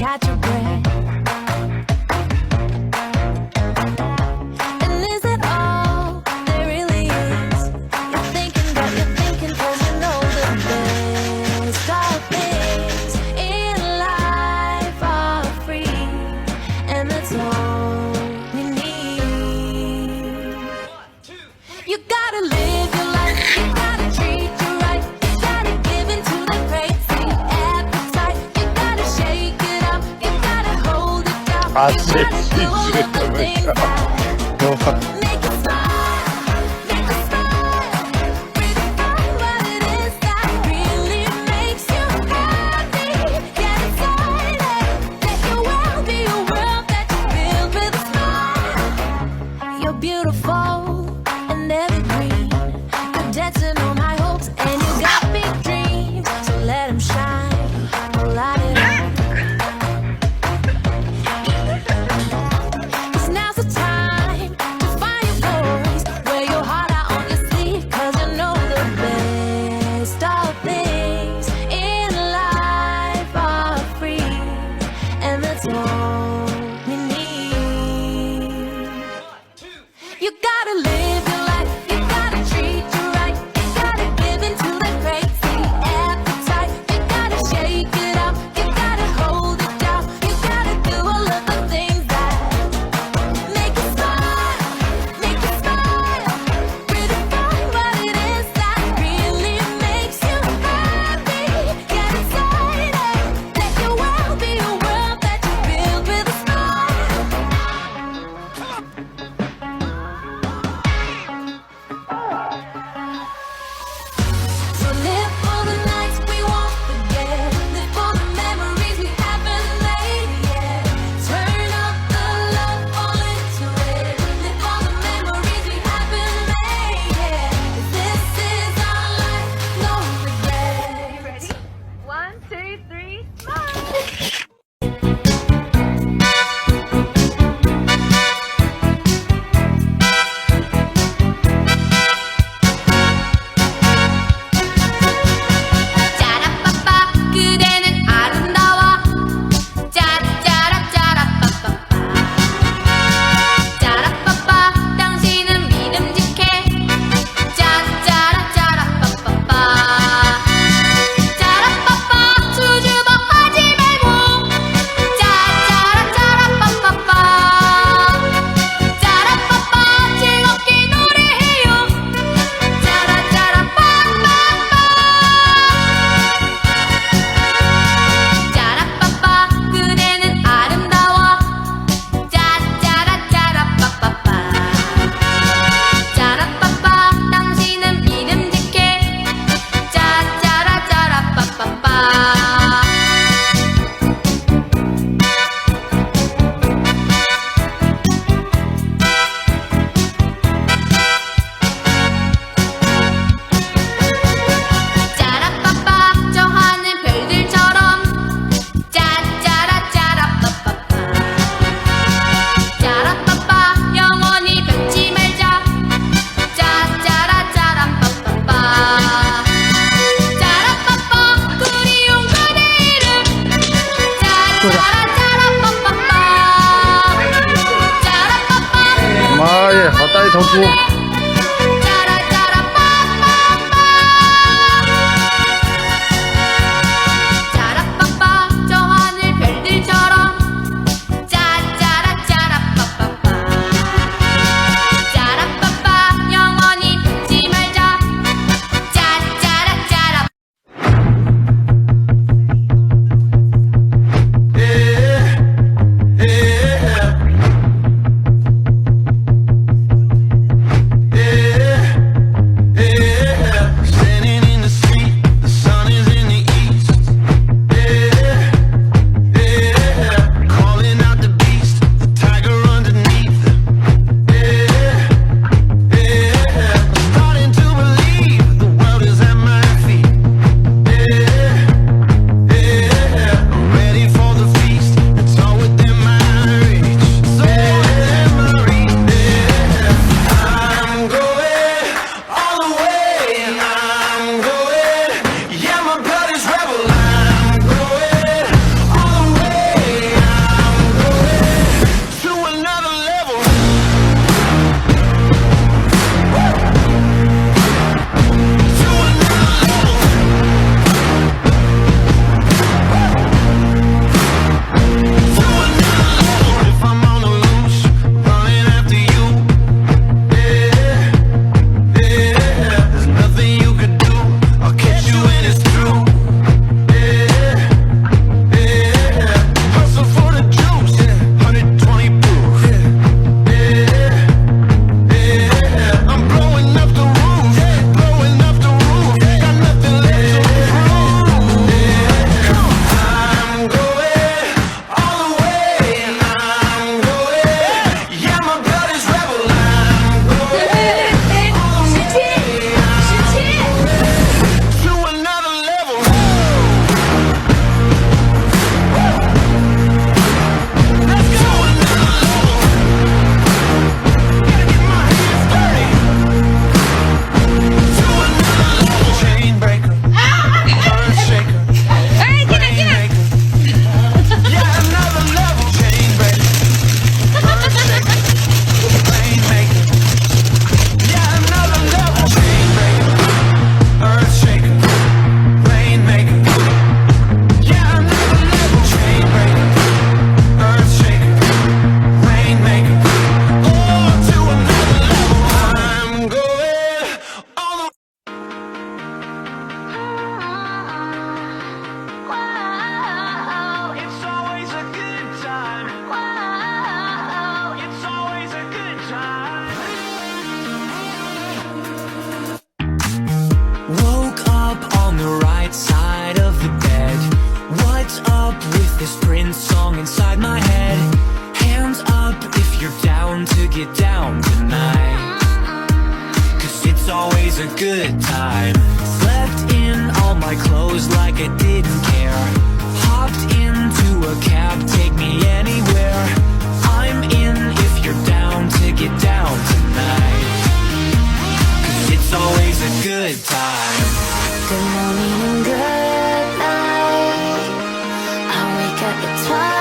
catch your breath. And is it all there really is? You're thinking that you're thinking 'cause you know the best of things in life are free, and that's all we need. You gotta live your life, you gotta treat you right, you gotta give into the crazy appetite, you gotta shake it up, you gotta hold it down, you gotta do all of the things that make you smile, make you smile, redefine what it is that really makes you happy. Get excited, let your world be a world that you build with a smile. You're beautiful and evergreen, you're dancing on my hopes and you got big dreams, so let them shine, light it up. 'Cause now's the time to find your voice, wear your heart out on your sleeve, 'cause you know the best of things in life are free, and that's all we need. You gotta live your life, you gotta treat you right, you gotta give into the crazy appetite, you gotta shake it up, you gotta hold it down, you gotta do all of the things that make you smile, redefine what it is that really makes you happy. Get excited, let your world be a world that you build with a smile. So live for the nights we won't forget, live for the memories we haven't made yet. Turn up the love, fall into it, live for the memories we haven't made yet. 'Cause this is our life, no regrets. Ready? 1, 2, 3, smile. 짜라빠빠 그대는 아름다워 짜라짜라짜라빠빠빠 짜라빠빠 당신은 믿음직해 짜짜라짜라빠빠빠 짜라빠빠 수줍어하지 말고 짜짜라짜라빠빠빠 짜라빠빠 즐겁게 노래해요 짜라짜라빠빠빠 짜라빠빠 그대는 아름다워 짜짜라짜라빠빠빠 짜라빠빠 당신은 믿음직해 짜짜라짜라빠빠빠 짜라빠빠 저 하늘 별들처럼 짜짜라짜라빠빠빠 짜라빠빠 영원히 변치 말자 짜짜라짜라빠빠빠 짜라빠빠 그리운 그대 이름 짜짜라짜라빠빠빠 짜라빠빠 마예 가까이 덮고 짜라빠빠 저 하늘 별들처럼 짜짜라짜라빠빠빠 짜라빠빠 영원히 변치 말자 짜짜라짜라 one song inside my head. Hands up if you're down to get down tonight, 'cause it's always a good time. Slept in all my clothes like I didn't care. Hopped into a cab, take me anywhere. I'm in if you're down to get down tonight, 'cause it's always a good time. Good morning and good night. I wake up at twilight.